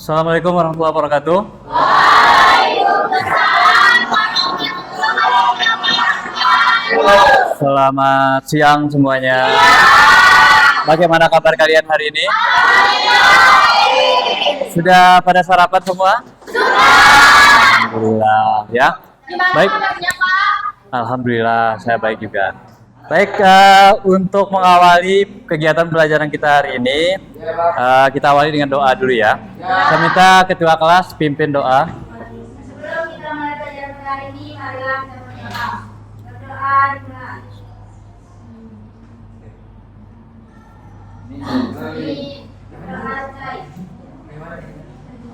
Assalamualaikum warahmatullahi wabarakatuh. Selamat siang semuanya. Bagaimana kabar kalian hari ini? Sudah pada sarapan semua? Alhamdulillah ya. Baik. Alhamdulillah saya baik juga. Baik, untuk mengawali kegiatan pelajaran kita hari ini, kita awali dengan doa dulu ya. Saya minta ketua kelas pimpin doa. Sebelum kita mulai pelajaran hari ini, marilah kita berdoa. Berdoa dimulai. Berdoa selesai.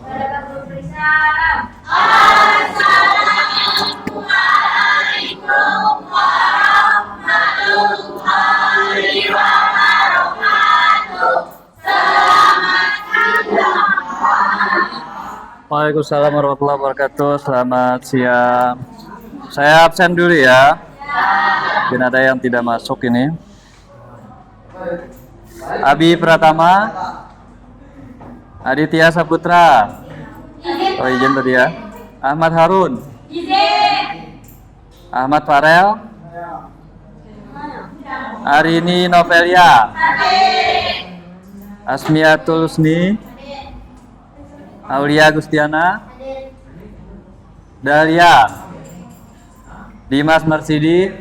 Kepada Pak Guru beri salam. Assalamualaikum warahmatullahi wabarakatuh. Selamat siang. Waalaikumsalam warahmatullahi wabarakatuh. Selamat siang. Saya absen dulu ya. Mungkin ada yang tidak masuk ini. Abi Pratama, Aditya Saputra. Oh izin tadi ya. Ahmad Harun. Ahmad Farel. Arini Novelia. Asmiatul Husni. Aulia Gustiana. Dahlia. Dimas Marsidi.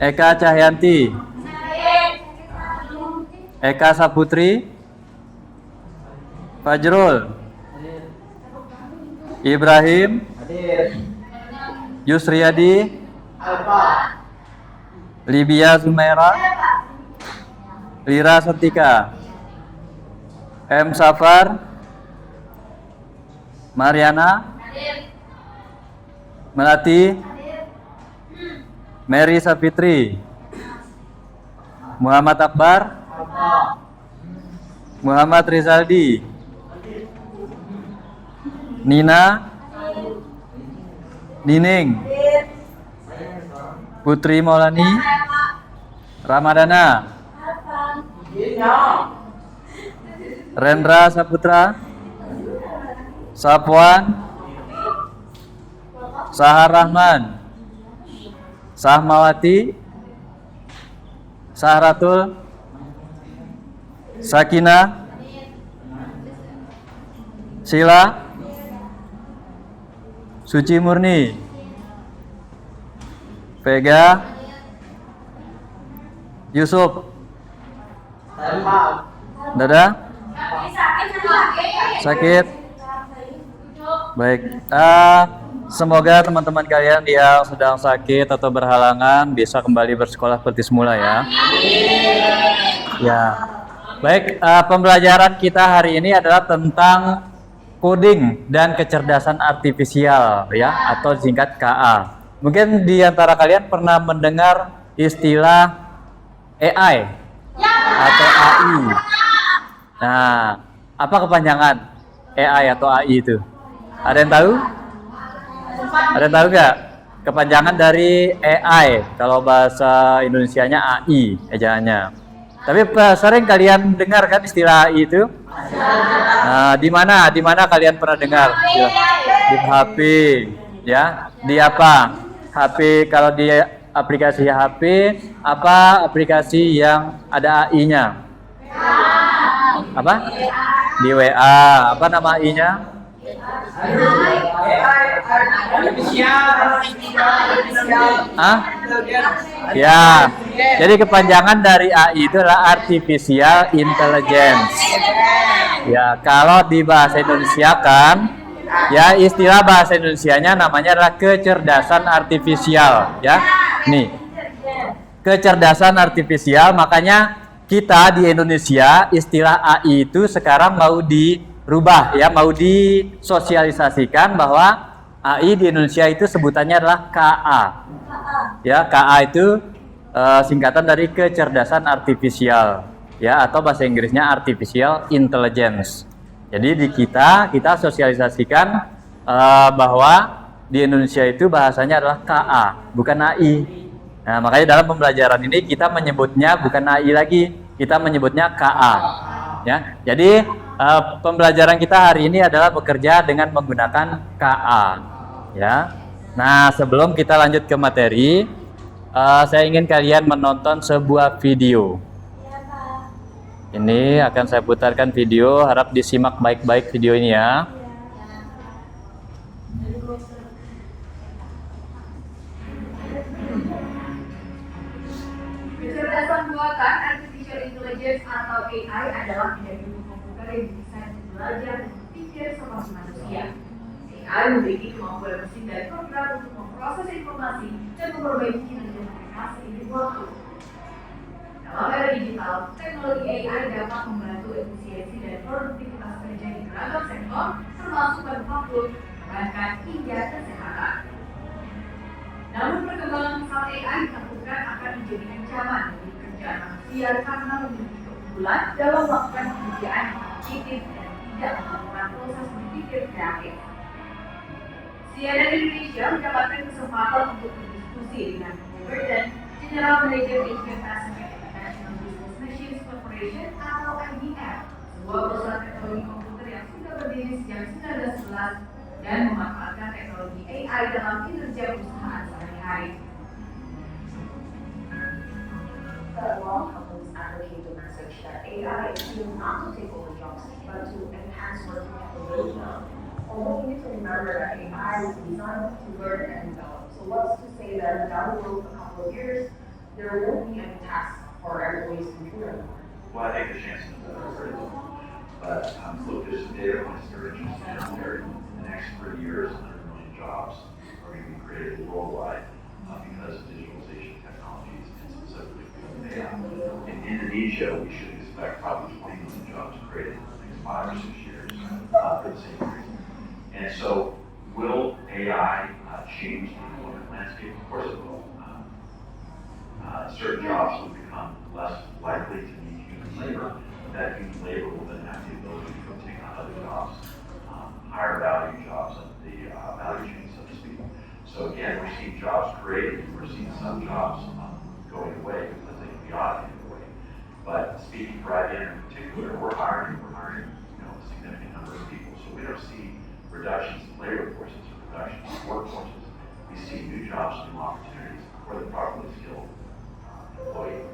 Eka Cahyanti. Eka Saputri. Fajrul. Ibrahim. Yusriyadi. Libia Zumaira. Lira Santika. M. Safar. Mariana. Melati. Mary Safitri. Muhammad Akbar. Muhammad Rizaldi. Nina. Nining. Putri Maulani. Ramadana. Rendra Saputra. Sapwan. Sahar Rahman. Sahmawati. Sahratul. Sakina. Sila. Suci Murni. Vega. Yusuf. Dada? Sakit? Baik. Semoga teman-teman kalian yang sedang sakit atau berhalangan bisa kembali bersekolah seperti semula ya. Ya. Baik, pembelajaran kita hari ini adalah tentang coding dan kecerdasan artifisial ya, atau singkat KA. Mungkin di antara kalian pernah mendengar istilah AI atau AI. Nah, apa kepanjangan AI atau AI itu? Ada yang tahu? Ada yang tahu nggak? Kepanjangan dari AI, kalau bahasa Indonesianya AI ejaannya. Tapi sering kalian dengar kan istilah AI itu? Nah, di mana kalian pernah dengar? Di HP, ya. Di apa? HP, kalau di aplikasi HP, apa aplikasi yang ada AI-nya? Apa? Di WA. Apa nama AI-nya? Ya. Jadi kepanjangan dari AI itu adalah Artificial Intelligence. Ya, kalau di bahasa Indonesia kan, ya istilah bahasa Indonesianya namanya adalah kecerdasan artifisial, ya. Nih, kecerdasan artifisial, makanya kita di Indonesia istilah AI itu sekarang mau dirubah, ya, mau disosialisasikan bahwa AI di Indonesia itu sebutannya adalah KA. Ya, KA itu singkatan dari kecerdasan artifisial, ya, atau bahasa Inggrisnya artificial intelligence. Jadi di kita sosialisasikan bahwa di Indonesia itu bahasanya adalah KA, bukan AI. Nah, makanya dalam pembelajaran ini kita menyebutnya bukan AI lagi, kita menyebutnya KA. Ya, jadi pembelajaran kita hari ini adalah bekerja dengan menggunakan KA. Ya, nah sebelum kita lanjut ke materi, saya ingin kalian menonton sebuah video. Ini akan saya putarkan video, harap disimak baik-baik video ini ya. Kecerdasan buatan artificial intelligence atau AI adalah menjadi komputer yang didesain untuk belajar dan berpikir seperti manusia. AI memiliki kemampuan mesin dan program untuk memproses informasi dan memperbaiki kinerja mereka seiring waktu. Dalam era digital, teknologi AI dapat membantu efisiensi dan produktivitas kerja di beragam sektor, termasuk manufaktur, perbankan, hingga kesehatan. Namun perkembangan pesat AI ditakutan akan menjadi ancaman bagi pekerjaan manusia karena memiliki keunggulan dalam melakukan pekerjaan yang kognitif dan tidak melakukan proses berpikir kreatif. CNN Indonesia mendapatkan kesempatan untuk berdiskusi dengan Burton, General Manager Asia Pacific International Business Machines Corporation atau IBM, sebuah perusahaan teknologi komputer yang sudah berdiri sejak 1911 dan memanfaatkan teknologi AI dalam kinerja perusahaan sehari-hari. While companies advocate the message that AI is here not to take over jobs, but to enhance working capability. Although we need to remember that AI is designed to learn and develop. So what's to say that down the road, a couple of years, there won't be any tasks for employees to do anymore? Well, I think the chances of that are very low. But look, there's some data points that are interesting out there. In the next 3 years, 100 million jobs are going to be created worldwide because of digitalization technologies and specifically because of AI. In Indonesia, we should expect probably 20 million jobs created in the next 5 or 6 years for the same reason. And so, will AI change the employment landscape? Of course it will. Certain jobs will become less likely to need human labor. That human labor will then have the ability to take on other jobs, higher value jobs in the value chain, so to speak. So again, we're seeing jobs created, we're seeing some jobs going away because they can be automated away. But speaking for IBM in particular, we're hiring a significant number of people. So we don't see reductions in labor forces or reductions in workforces. We see new jobs, new opportunities for the properly skilled employee.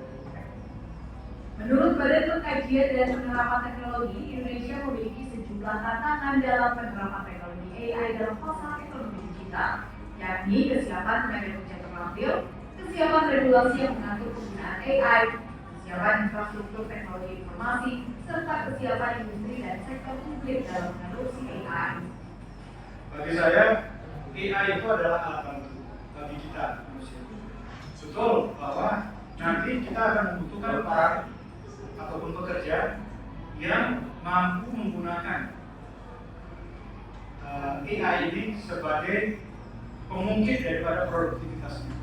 Menurut Badan Pengkajian dan Penerapan Teknologi, Indonesia memiliki sejumlah tantangan dalam penerapan teknologi AI dalam pasar ekonomi digital, yakni kesiapan tenaga kerja terlampir, kesiapan regulasi yang mengatur penggunaan AI, kesiapan infrastruktur teknologi informasi, serta kesiapan industri dan sektor publik dalam mengadopsi AI. Bagi saya, AI itu adalah alat bantu bagi kita manusia. Betul bahwa nanti kita akan membutuhkan orang ataupun pekerja yang mampu menggunakan AI ini sebagai pemungkit daripada produktivitasnya,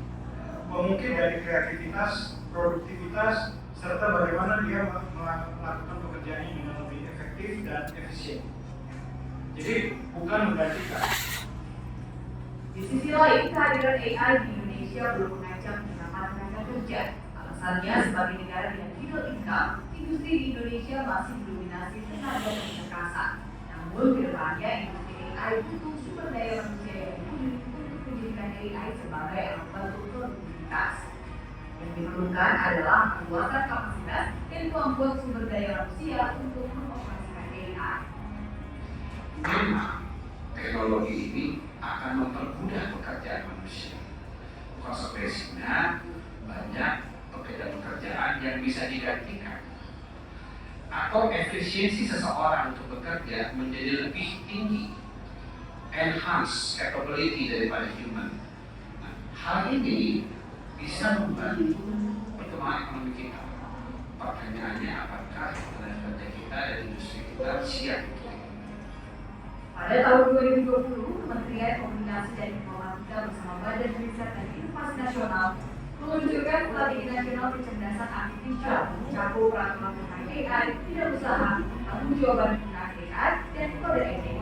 pemungkit dari kreativitas, produktivitas, serta bagaimana dia melakukan pekerjaannya dengan lebih efektif dan efisien. Jadi bukan menggantikan. Di sisi lain, kehadiran AI di Indonesia belum mengancam penerapan tenaga kerja. Alasannya, sebagai negara dengan middle income, industri di Indonesia masih didominasi tenaga kerja kasar. Namun, kedepannya industri AI butuh sumber daya manusia yang mumpuni untuk menjadikan AI sebagai alat bantu produktivitas. Yang diperlukan adalah perluasan kapasitas dan kemampuan sumber daya manusia untuk mengoperasikan AI. Memang teknologi ini akan mempermudah pekerjaan manusia. Konsekuensinya banyak pekerjaan-pekerjaan yang bisa digantikan. Atau efisiensi seseorang untuk bekerja menjadi lebih tinggi, enhance capability daripada human. Nah, hal ini bisa membantu perkembangan ekonomi kita. Pertanyaannya, apakah tenaga kerja kita dan industri kita siap untuk itu? Pada tahun 2020, Kementerian Komunikasi dan Informatika bersama Badan Riset dan Inovasi Nasional meluncurkan Strategi Nasional Kecerdasan Artifisial mencakup peraturan tentang AI, tidak usaha, tanggung jawab penggunaan AI, Kode Etik.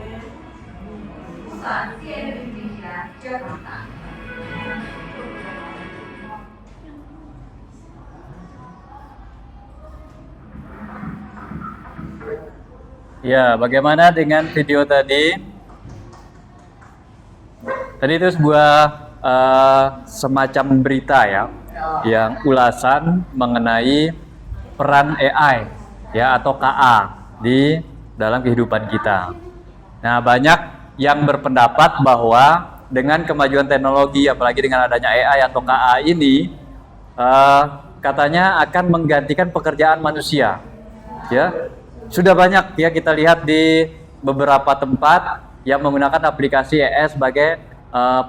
Bukan CNN Indonesia, Jakarta. Ya, bagaimana dengan video tadi? Tadi itu sebuah semacam berita ya, yang ulasan mengenai peran AI ya atau KA di dalam kehidupan kita. Nah, banyak yang berpendapat bahwa dengan kemajuan teknologi, apalagi dengan adanya AI atau KA ini, katanya akan menggantikan pekerjaan manusia. Ya, sudah banyak ya kita lihat di beberapa tempat yang menggunakan aplikasi AI sebagai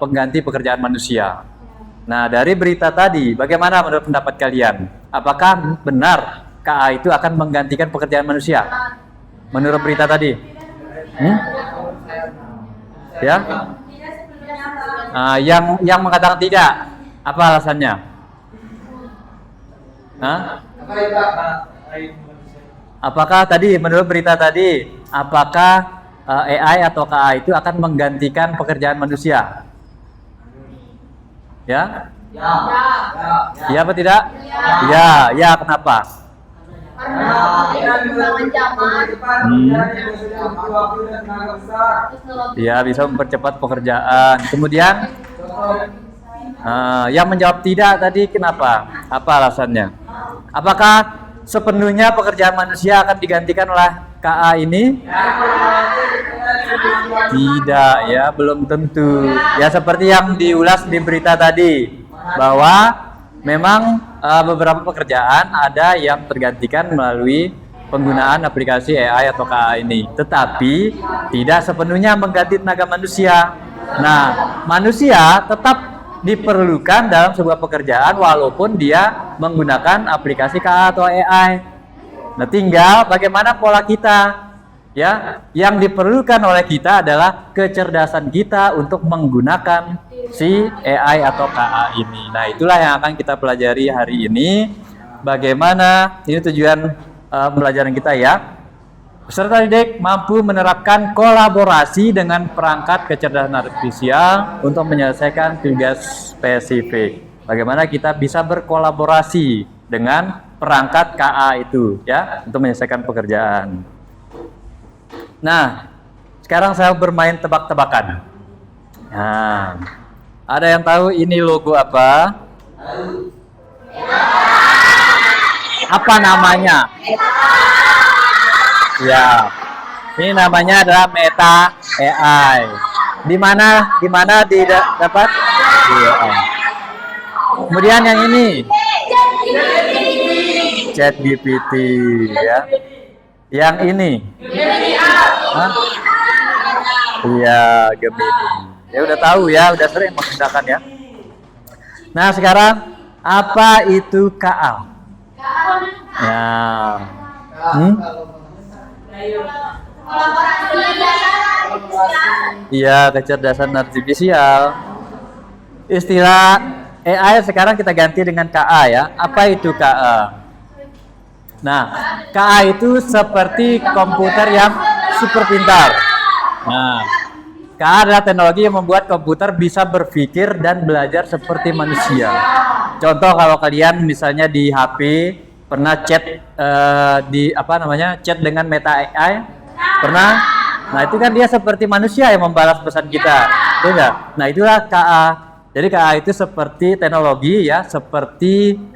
pengganti pekerjaan manusia. Nah, dari berita tadi, bagaimana menurut pendapat kalian? Apakah benar KA itu akan menggantikan pekerjaan manusia? Menurut berita tadi? Ya? Yang mengatakan tidak, apa alasannya? Apakah tadi menurut berita tadi, apakah AI atau KA itu akan menggantikan pekerjaan manusia? Ya? Ya apa tidak? Ya, kenapa? Ya, bisa mempercepat pekerjaan. Kemudian yang menjawab tidak tadi kenapa? Apa alasannya? Apakah sepenuhnya pekerjaan manusia akan digantikan oleh KA ini? Tidak ya, belum tentu. Ya, seperti yang diulas di berita tadi, bahwa memang beberapa pekerjaan ada yang tergantikan melalui penggunaan aplikasi AI atau KA ini. Tetapi tidak sepenuhnya mengganti tenaga manusia. Nah, manusia tetap diperlukan dalam sebuah pekerjaan walaupun dia menggunakan aplikasi KA atau AI. Nah, tinggal bagaimana pola kita. Ya, yang diperlukan oleh kita adalah kecerdasan kita untuk menggunakan si AI atau KA ini. Nah, itulah yang akan kita pelajari hari ini. Bagaimana ini tujuan pembelajaran kita ya. Peserta didik mampu menerapkan kolaborasi dengan perangkat kecerdasan artifisial untuk menyelesaikan tugas spesifik. Bagaimana kita bisa berkolaborasi dengan perangkat KA itu ya untuk menyelesaikan pekerjaan. Nah, sekarang saya bermain tebak-tebakan. Nah, ada yang tahu ini logo apa? Apa namanya? Ya, ini namanya adalah Meta AI. Di mana didapat? AI. Kemudian yang ini, ChatGPT ya. Yang ini, iya Gemini. Ya udah tahu ya, udah sering menggunakan ya. Nah, sekarang apa itu KA? Ya. Iya, kecerdasan artifisial. Istilah AI sekarang kita ganti dengan KA ya. Apa itu KA? Nah, KA itu seperti komputer yang super pintar. Nah, KA adalah teknologi yang membuat komputer bisa berpikir dan belajar seperti manusia. Contoh kalau kalian misalnya di HP pernah chat chat dengan Meta AI? Pernah? Nah, itu kan dia seperti manusia yang membalas pesan kita. Iya. Nah, itulah KA. Jadi KA itu seperti teknologi ya, seperti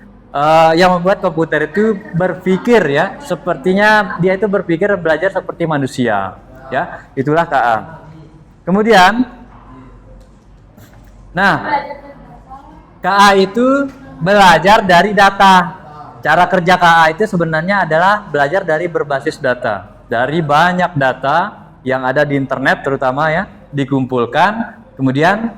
yang membuat komputer itu berpikir ya, sepertinya dia itu berpikir dan belajar seperti manusia ya, itulah KA. Kemudian KA itu belajar dari data. Cara kerja KA itu sebenarnya adalah belajar dari berbasis data, dari banyak data yang ada di internet terutama ya, dikumpulkan, kemudian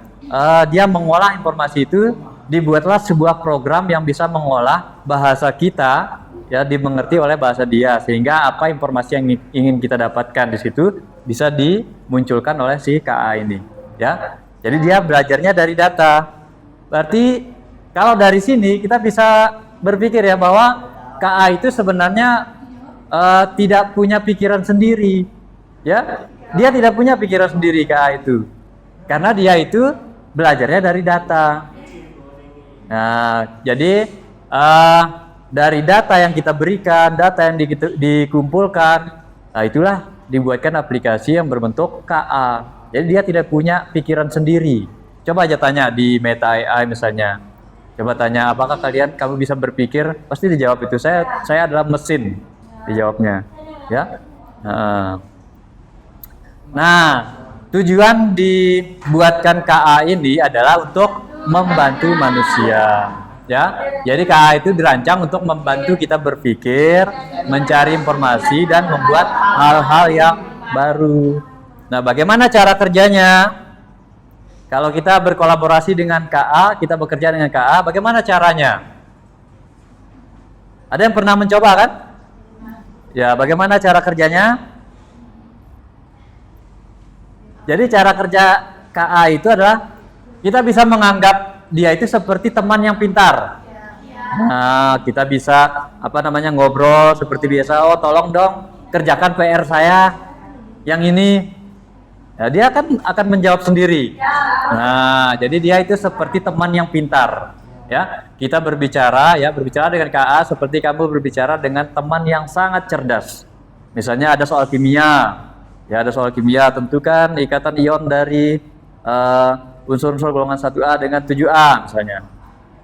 dia mengolah informasi itu. Dibuatlah sebuah program yang bisa mengolah bahasa kita ya, dimengerti oleh bahasa dia, sehingga apa informasi yang ingin kita dapatkan di situ bisa dimunculkan oleh si KA ini ya. Jadi dia belajarnya dari data. Berarti kalau dari sini kita bisa berpikir ya bahwa KA itu sebenarnya tidak punya pikiran sendiri ya. Dia tidak punya pikiran sendiri KA itu. Karena dia itu belajarnya dari data. Nah, jadi dari data yang kita berikan, data yang dikumpulkan, nah itulah dibuatkan aplikasi yang berbentuk KA. Jadi dia tidak punya pikiran sendiri. Coba aja tanya di Meta AI misalnya. Coba tanya, apakah kamu bisa berpikir? Pasti dijawab itu. Saya adalah mesin. Dijawabnya, ya. Nah, tujuan dibuatkan KA ini adalah untuk membantu manusia, ya. Jadi KA itu dirancang untuk membantu kita berpikir, mencari informasi dan membuat hal-hal yang baru. Nah, bagaimana cara kerjanya? Kalau kita berkolaborasi dengan KA, kita bekerja dengan KA, bagaimana caranya? Ada yang pernah mencoba kan? Ya, bagaimana cara kerjanya? Jadi cara kerja KA itu adalah kita bisa menganggap dia itu seperti teman yang pintar. Nah, kita bisa ngobrol seperti biasa. Oh, tolong dong kerjakan PR saya yang ini. Ya, dia akan menjawab sendiri. Nah, jadi dia itu seperti teman yang pintar. Ya, kita berbicara dengan KA seperti kamu berbicara dengan teman yang sangat cerdas. Misalnya ada soal kimia. Ya, ada soal kimia, tentukan ikatan ion dari unsur-unsur golongan 1A dengan 7A misalnya.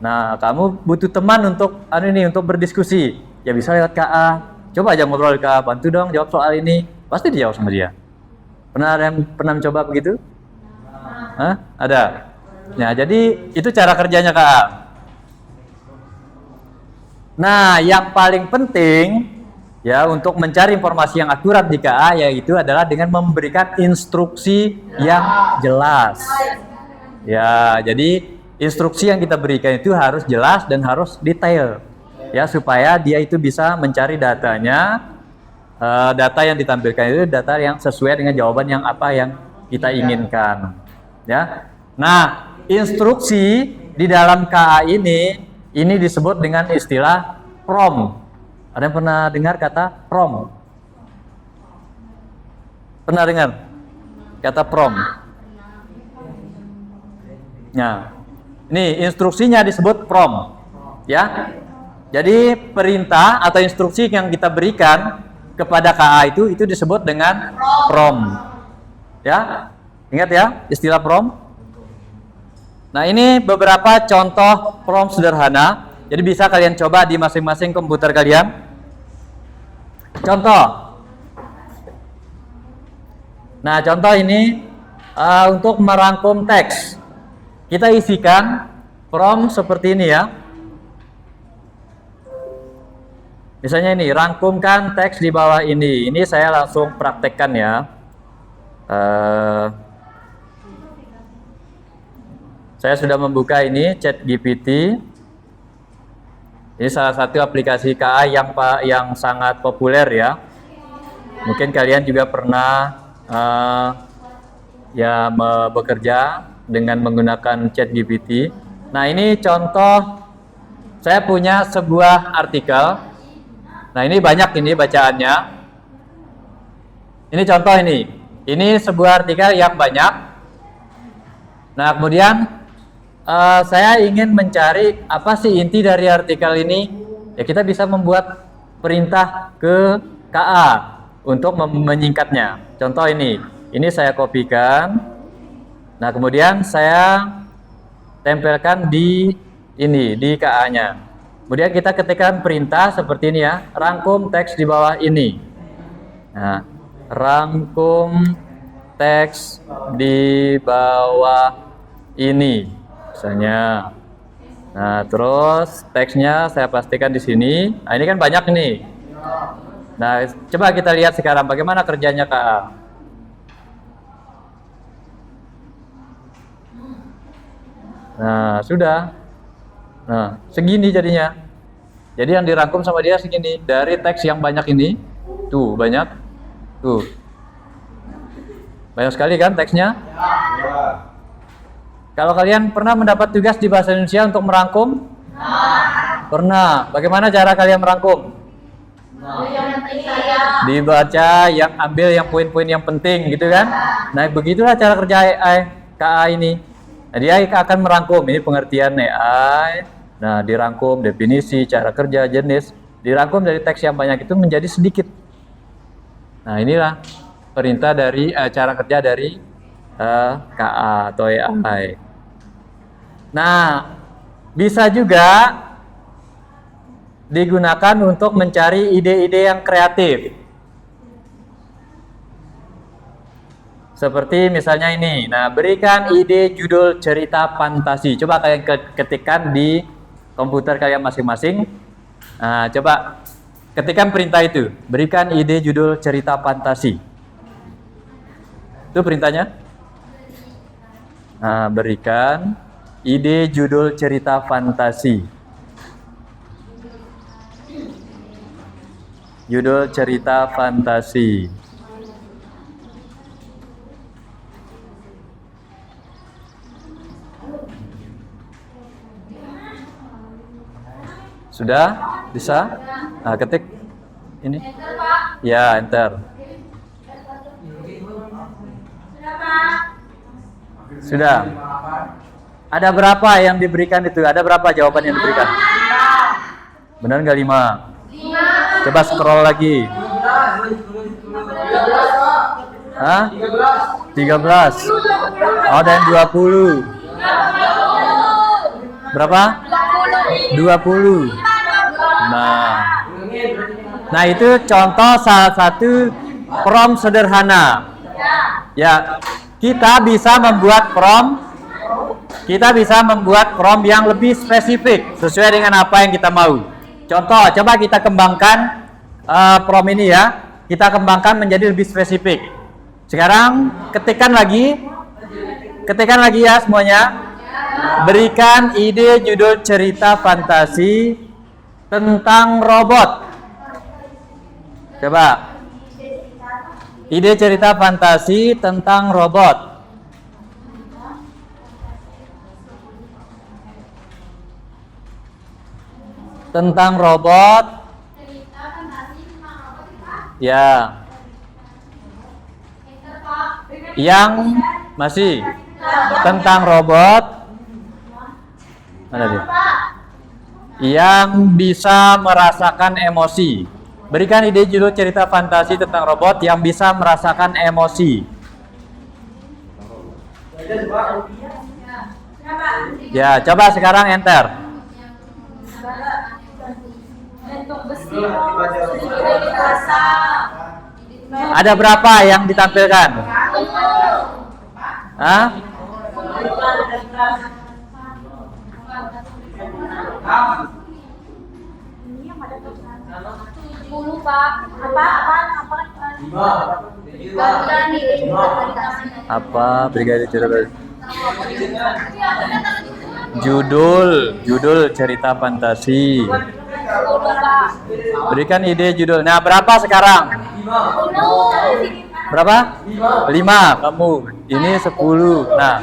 Nah, kamu butuh teman untuk berdiskusi. Ya bisa lewat KA. Coba aja ngobrol ke KA, bantu dong jawab soal ini. Pasti dijawab sama dia. Pernah mencoba begitu? Hah? Ada. Nah, jadi itu cara kerjanya KA. Nah, yang paling penting ya untuk mencari informasi yang akurat di KA yaitu adalah dengan memberikan instruksi yang jelas. Ya, jadi instruksi yang kita berikan itu harus jelas dan harus detail. Ya, supaya dia itu bisa mencari datanya. Data yang ditampilkan itu data yang sesuai dengan jawaban yang kita inginkan. Ya. Nah, instruksi di dalam KA ini disebut dengan istilah prompt. Ada yang pernah dengar kata prompt? Pernah dengar kata prompt? Nah, ini instruksinya disebut prompt, ya. Jadi perintah atau instruksi yang kita berikan kepada KA itu disebut dengan prompt, ya. Ingat ya istilah prompt. Nah, ini beberapa contoh prompt sederhana. Jadi bisa kalian coba di masing-masing komputer kalian. Contoh. Nah, contoh ini untuk merangkum teks. Kita isikan prompt seperti ini ya. Misalnya ini, rangkumkan teks di bawah ini. Ini saya langsung praktekkan ya. Saya sudah membuka ini ChatGPT. Ini salah satu aplikasi KA yang sangat populer ya. Mungkin kalian juga pernah bekerja dengan menggunakan ChatGPT. Nah, ini contoh saya punya sebuah artikel. Nah, ini banyak ini bacaannya. Ini contoh ini. Ini sebuah artikel yang banyak. Nah, kemudian saya ingin mencari apa sih inti dari artikel ini. Ya, kita bisa membuat perintah ke KA untuk menyingkatnya. Contoh ini. Ini saya kopikan. Nah, kemudian saya tempelkan di KA-nya. Kemudian kita ketikkan perintah seperti ini ya, rangkum teks di bawah ini. Nah, rangkum teks di bawah ini, misalnya. Nah, terus teksnya saya pastikan di sini. Nah, ini kan banyak nih. Nah, coba kita lihat sekarang bagaimana kerjanya KA. Nah, sudah. Nah, segini jadinya. Jadi yang dirangkum sama dia segini. Dari teks yang banyak ini. Tuh, banyak. Tuh. Banyak sekali kan teksnya? Ya. Kalau kalian pernah mendapat tugas di Bahasa Indonesia untuk merangkum? Pernah. Bagaimana cara kalian merangkum? Dibaca, yang ambil yang poin-poin yang penting gitu kan. Nah, begitulah cara kerja AI KA ini. Nah, dia akan merangkum ini pengertian AI. Nah, dirangkum definisi, cara kerja, jenis, dirangkum dari teks yang banyak itu menjadi sedikit. Nah, inilah perintah dari cara kerja dari KA atau AI. Nah, bisa juga digunakan untuk mencari ide-ide yang kreatif. Seperti misalnya ini. Nah, berikan ide judul cerita fantasi. Coba kalian ketikkan di komputer kalian masing-masing. Nah, coba ketikkan perintah itu. Berikan ide judul cerita fantasi. Itu perintahnya. Nah, berikan ide judul cerita fantasi. Judul cerita fantasi. Sudah? Bisa? Nah, ketik ini. Ya, enter. Sudah. Ada berapa yang diberikan itu? Ada berapa jawaban yang diberikan? Benar nggak 5? Coba scroll lagi. Hah? 13. Oh, dan 20. Berapa? 20. Nah, itu contoh salah satu prompt sederhana. Ya, kita bisa membuat prompt yang lebih spesifik sesuai dengan apa yang kita mau. Contoh, coba kita kembangkan prompt ini ya. Kita kembangkan menjadi lebih spesifik. Sekarang ketikkan lagi ya semuanya. Berikan ide judul cerita fantasi tentang robot. Coba. Ide cerita fantasi tentang robot. Tentang robot. Ya. Yang masih tentang robot. Mana dia? Yang bisa merasakan emosi. Berikan ide judul cerita fantasi tentang robot yang bisa merasakan emosi. Ya, coba sekarang enter. Ada berapa yang ditampilkan? Hah? Apa? Brigadir cerita. Judul cerita fantasi. Berikan ide judul. Nah, berapa sekarang? Berapa? 5. Kamu. Ini 10. Nah,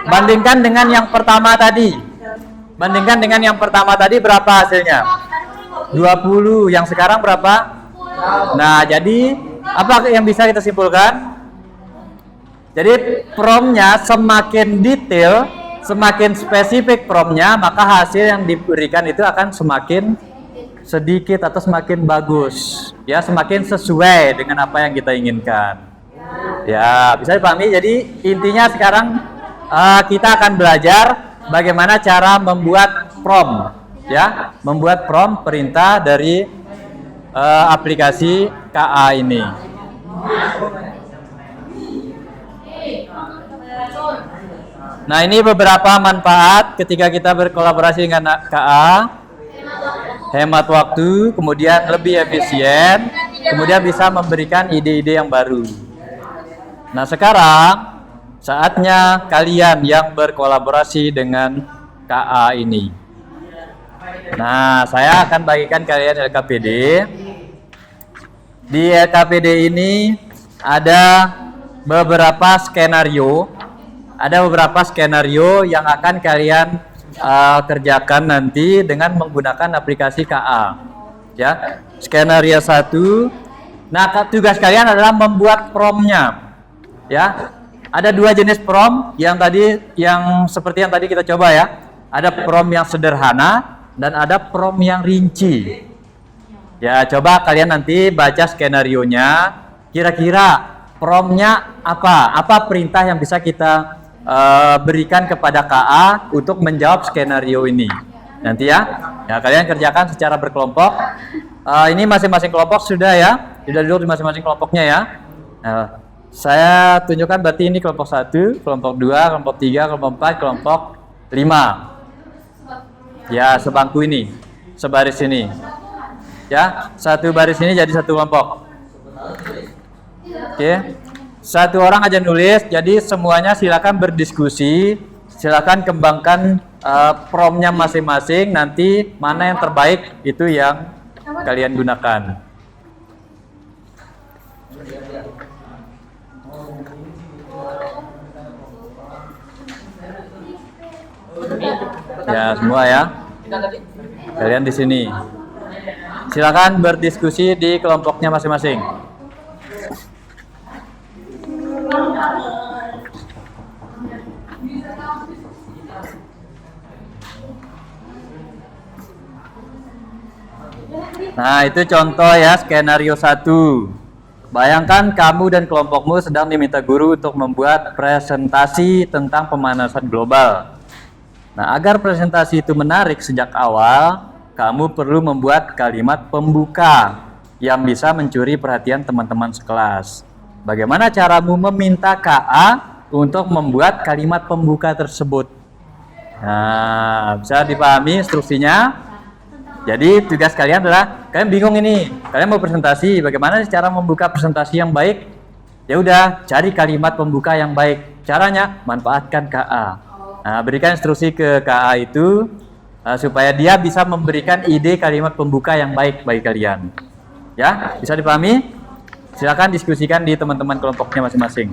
bandingkan dengan yang pertama tadi. Berapa hasilnya? 20. Yang sekarang berapa? Nah, jadi apa yang bisa kita simpulkan? Jadi promptnya semakin detail, semakin spesifik promptnya, maka hasil yang diberikan itu akan semakin sedikit atau semakin bagus, ya, semakin sesuai dengan apa yang kita inginkan. Ya, bisa dipahami. Jadi intinya sekarang kita akan belajar bagaimana cara membuat prompt, ya, membuat prompt perintah dari aplikasi KA ini. Nah, ini beberapa manfaat ketika kita berkolaborasi dengan KA. Hemat waktu, kemudian lebih efisien, kemudian bisa memberikan ide-ide yang baru. Nah, sekarang saatnya kalian yang berkolaborasi dengan KA ini. Nah, saya akan bagikan kalian LKPD. Di LKPD ini ada beberapa skenario. Yang akan kalian kerjakan nanti dengan menggunakan aplikasi KA. Ya, skenario 1. Nah, tugas kalian adalah membuat promnya. Ya. Ada 2 jenis prom yang seperti yang tadi kita coba ya. Ada prom yang sederhana dan ada prom yang rinci. Ya, coba kalian nanti baca skenarionya. Kira-kira promnya apa? Apa perintah yang bisa kita berikan kepada KA untuk menjawab skenario ini? Nanti ya. Ya, kalian kerjakan secara berkelompok. Ini masing-masing kelompok sudah ya. Sudah duduk di masing-masing kelompoknya ya. Saya tunjukkan berarti ini kelompok 1, kelompok 2, kelompok 3, kelompok 4, kelompok 5. Ya, sebangku ini, sebaris ini. Ya, satu baris ini jadi satu kelompok. Oke. Satu orang aja nulis, jadi semuanya silakan berdiskusi, silakan kembangkan promnya masing-masing, nanti mana yang terbaik itu yang kalian gunakan. Ya, semua ya. Kalian di sini. Silakan berdiskusi di kelompoknya masing-masing. Nah, itu contoh ya skenario 1. Bayangkan kamu dan kelompokmu sedang diminta guru untuk membuat presentasi tentang pemanasan global. Nah, agar presentasi itu menarik sejak awal, kamu perlu membuat kalimat pembuka yang bisa mencuri perhatian teman-teman sekelas. Bagaimana caramu meminta KA untuk membuat kalimat pembuka tersebut? Nah, bisa dipahami instruksinya? Jadi tugas kalian adalah, kalian bingung ini, kalian mau presentasi, bagaimana cara membuka presentasi yang baik? Ya udah, cari kalimat pembuka yang baik. Caranya, manfaatkan KA. Nah, berikan instruksi ke KA itu supaya dia bisa memberikan ide kalimat pembuka yang baik bagi kalian. Ya, bisa dipahami? Silakan diskusikan di teman-teman kelompoknya masing-masing.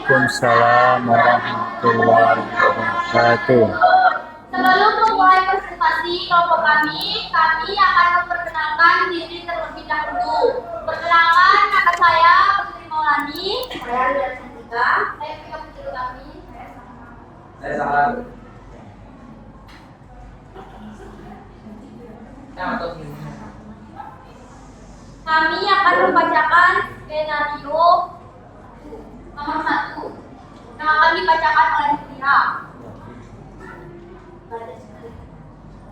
Waalaikumsalam warahmatullahi wabarakatuh. Sebelum memulai presentasi kelompok kami akan memperkenalkan diri terlebih dahulu. Perkenalkan, nama saya Putri Maulani. Saya Lia Cantika. Saya Pia Putri kami. Saya Sahar. Kami akan membacakan skenario nomor 1 yang akan dibacakan oleh Pia.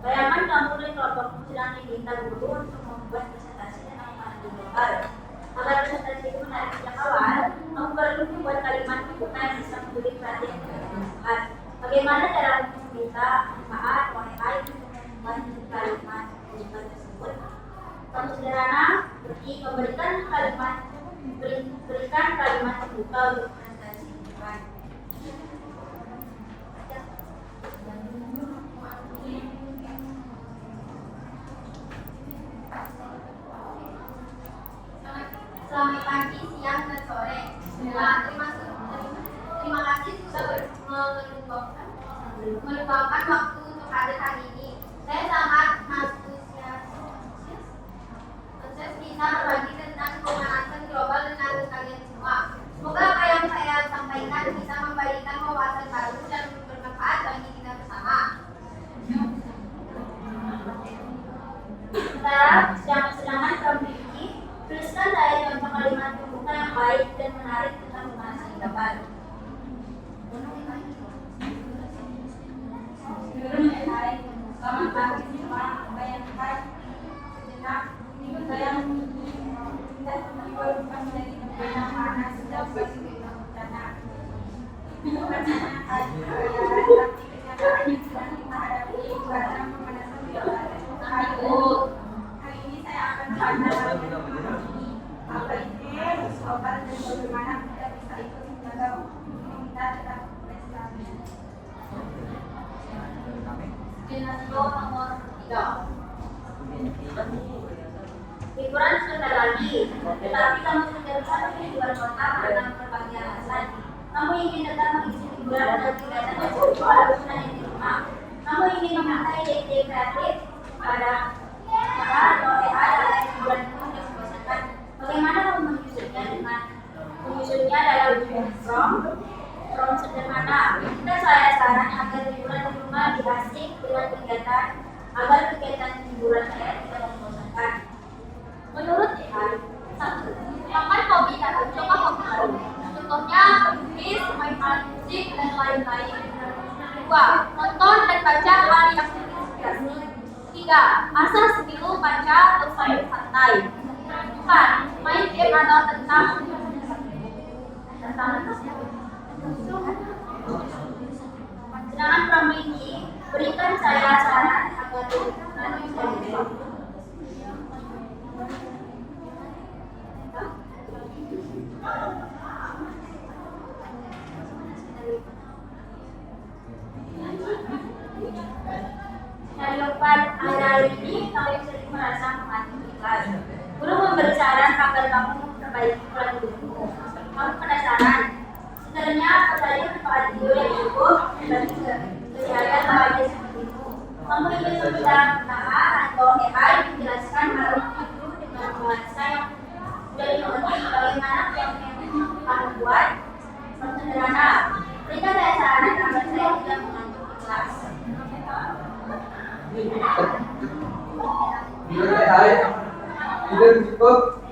Bayangkan kamu dan kelompokmu sedang diminta guru untuk membuat presentasi tentang mandi global. Agar presentasi itu menarik sejak awal, kamu perlu membuat kalimat pembuka yang bisa memberi perhatian kepada. Bagaimana cara meminta manfaat OEI untuk membuat kalimat pembuka tersebut? Kamu sederhana, seperti berikan kalimat pembuka untuk presentasi depan. Selamat pagi, siang, dan sore. Terima kasih sudah meluangkan waktu untuk hadir hari ini. Saya sangat antusias bisa berbagi tentang pemanasan global dengan kalian semua. Semoga apa yang saya sampaikan bisa memberikan wawasan baru dan bermanfaat bagi kita bersama. Sedangkan memiliki tuliskan saya contoh kalimat pembuka yang baik dan menarik tentang pemanasan global. Selamat pagi semua. Bayangkan sejenak saya tidak berubah menjadi bencana panas sedang sebagai bencana. Bencana tadi kenyataan yang sedang kita hadapi karena pemanasan global. Hari ini saya akan menjelaskan apa itu obat dan bagaimana kita bisa ikut menjaga kita tetap prestasi. Skenario nomor 3. Liburan sebentar lagi, tetapi kamu tidak bisa pergi di luar kota karena berbagai alasan. Kamu ingin tetap mengisi liburan dan kegiatan walaupun hanya di rumah. Kamu ingin memakai ide-ide kreatif pada OEI agar liburan itu tidak membosankan. Bagaimana kamu menyusunnya dalam from sederhana. Kita saya saran agar liburan di rumah lebih asik dengan kegiatan agar kegiatan liburan saya tidak membosankan. Menurut Ihan, 1. Makan hobi atau coba hobi baru. Contohnya melukis, main alat musik, dan lain-lain. 2. Nonton dan baca hal yang menginspirasi. 3. Asal seminggu baca atau sambil santai. 4. Main game atau tentang sedangkan Pramiki berikan saya saran agar liburan bisa dibuat. Akhir-akhir ini kami sering merasa mengantuk di kelas. Guru memberi saran agar kamu memperbaiki pola tidurmu. Kamu penasaran? Sebenarnya apa saja manfaat tidur yang cukup bagi kesehatan bahagia sepertimu? Kamu ingin meminta atau AI menjelaskan hal itu dengan bahasa yang sudah dimengerti. Bagaimana yang kamu buat? Sederhana. Berikan saya saran agar saya tidak mengantuk di kelas. Tidur AI, tidur cukup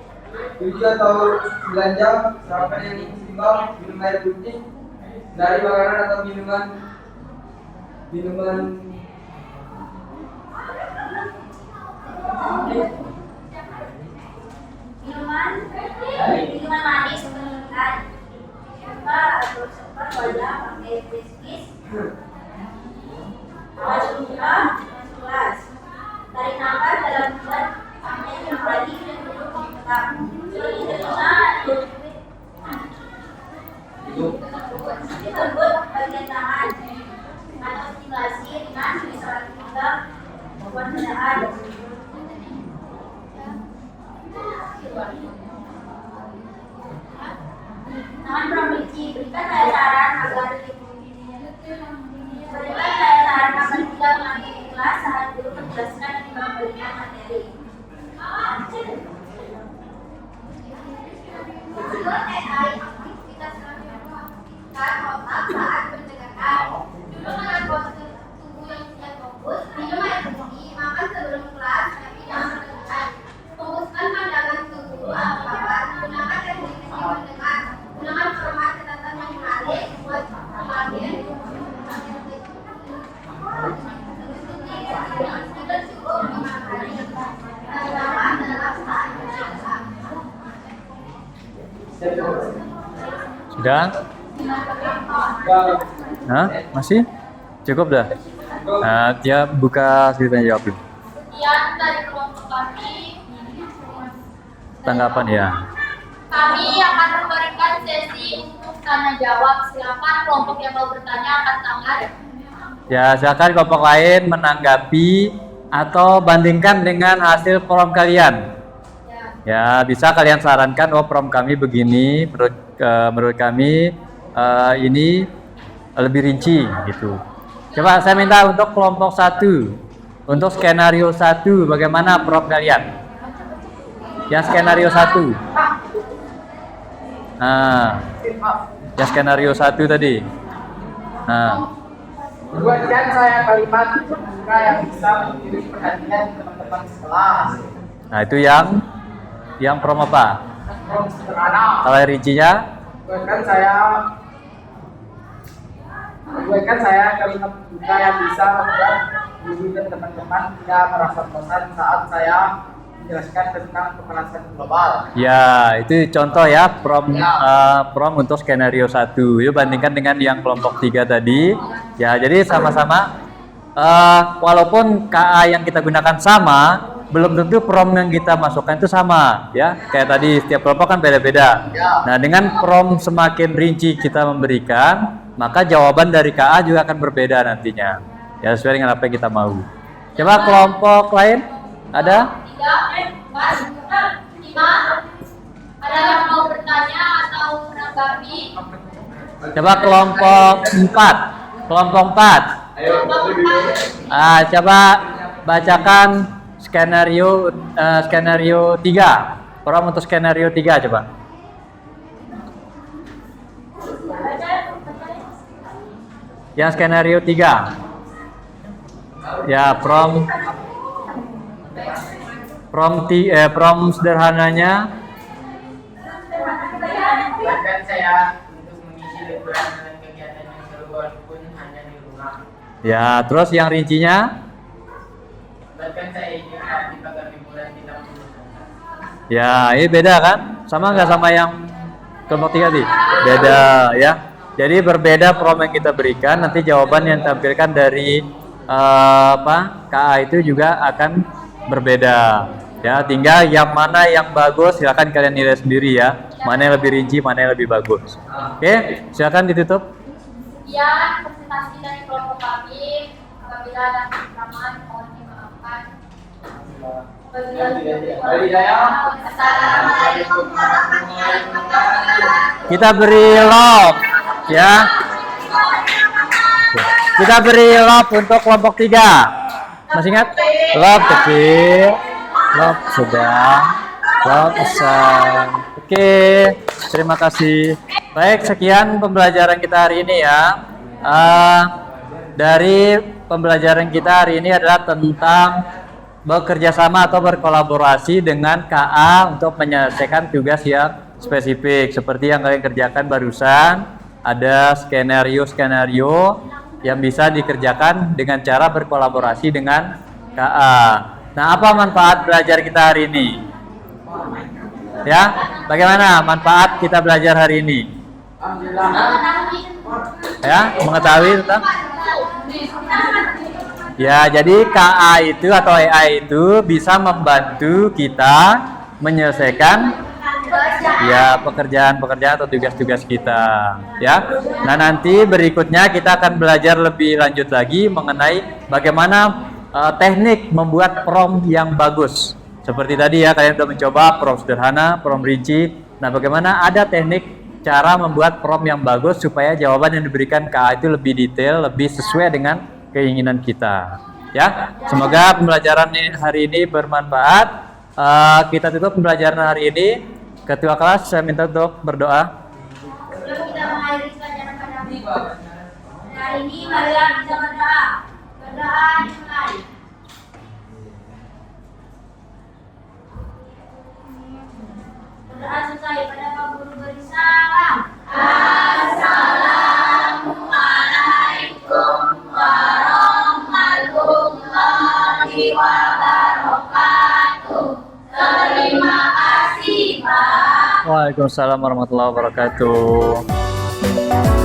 7 atau 9 jam, sarapan yang seimbang, minum air putih, dari makanan atau minuman manis mengingat atau sempat wajah pakai bisnis. Awas juga kelas. Tarik nafas dalam bulan sampai kembali dan duduk tetap. Jadi terusnya disebut bagian tangan atau stimulasi dengan misalnya kita membuat sedaan. Tangan Pramiki berikan Udah? Hah? Masih? Cukup dah? Nah, dia buka ceritanya jawab dulu. Sekian dari kelompok kami. Tanggapan ya. Kami akan memberikan sesi untuk tanya jawab. Silakan kelompok yang mau bertanya angkat tangan. Ya, silakan kelompok lain menanggapi atau bandingkan dengan hasil prom kalian. Ya, bisa kalian sarankan, oh prom kami begini, menurut kami ini lebih rinci gitu. Coba saya minta untuk kelompok 1, untuk skenario 1, bagaimana prom kalian? Yang skenario 1. Nah, yang skenario 1 tadi. Nah, Buatkan saya kalimat pembuka yang bisa menjadi perhatian teman-teman sekelas. nah itu yang prom apa? Prom sederhana. Kalau rincinya? Buatkan saya kalimat pembuka yang bisa membuat guru dan teman-teman tidak merasa bosan saat saya menjelaskan tentang pemanasan global. Ya, itu contoh ya prom untuk skenario 1. Yuk bandingkan dengan yang kelompok 3 tadi. Ya, jadi sama-sama walaupun KA yang kita gunakan sama, belum tentu prom yang kita masukkan itu sama ya. Kayak tadi setiap kelompok kan beda-beda. Nah, dengan prom semakin rinci kita memberikan, maka jawaban dari KA juga akan berbeda nantinya. Ya, sesuai dengan apa yang kita mau. Coba kelompok lain ada? 3, 4, 5. Ada yang mau bertanya atau menanggapi? Coba kelompok 4. Kelompok 4. Kelompok 4. Coba bacakan skenario 3. Prom untuk skenario 3 coba. Yang skenario 3. Ya, prom sederhananya. Buatkan saya untuk mengisi liburan dengan kegiatan yang seru walaupun hanya di rumah. Ya, terus yang rincinya? Buatkan saya ingin di pagar liburan tidak membosankan. Ya, ini beda kan? Sama nggak sama yang kelompok 3 tadi? Beda ya. Jadi berbeda prom yang kita berikan, nanti jawaban yang tampilkan dari KA itu juga akan berbeda. Ya, tinggal yang mana yang bagus silakan kalian nilai sendiri ya. Mana yang lebih rinci, mana yang lebih bagus. Oke, silakan ditutup. Sekian presentasi dari kelompok kami. Apabila ada kekurangan, mohon dimaafkan. Assalamualaikum warahmatullahi wabarakatuh. Kita beri love ya. Kita beri love untuk kelompok 3. Masih ingat? Love kecil, love sedang, love besar. Oke, terima kasih. Baik, sekian pembelajaran kita hari ini ya. Dari pembelajaran kita hari ini adalah tentang bekerja sama atau berkolaborasi dengan KA untuk menyelesaikan tugas yang spesifik. Seperti yang kalian kerjakan barusan, ada skenario-skenario yang bisa dikerjakan dengan cara berkolaborasi dengan KA. Nah, apa manfaat belajar kita hari ini? Ya, bagaimana manfaat kita belajar hari ini? Ya, mengetahui tentang? Ya, jadi KA itu atau AI itu bisa membantu kita menyelesaikan ya pekerjaan-pekerjaan atau tugas-tugas kita ya. Nah, nanti berikutnya kita akan belajar lebih lanjut lagi mengenai bagaimana teknik membuat prom yang bagus. Seperti tadi ya, kalian sudah mencoba prom sederhana, prom rinci. Nah, bagaimana ada teknik cara membuat prom yang bagus supaya jawaban yang diberikan KA itu lebih detail, lebih sesuai dengan keinginan kita ya. Semoga pembelajaran hari ini bermanfaat. Kita tutup pembelajaran hari ini. Ketua kelas saya minta untuk berdoa. Sebelum kita mengakhiri pelajaran pada hari ini, marilah kita berdoa. Berdoa dimulai. Berdoa selesai. Pada Pak Guru beri salam. Assalamualaikum warahmatullahi wabarakatuh. Terima kasih, Pak. Waalaikumsalam warahmatullahi wabarakatuh. kasih.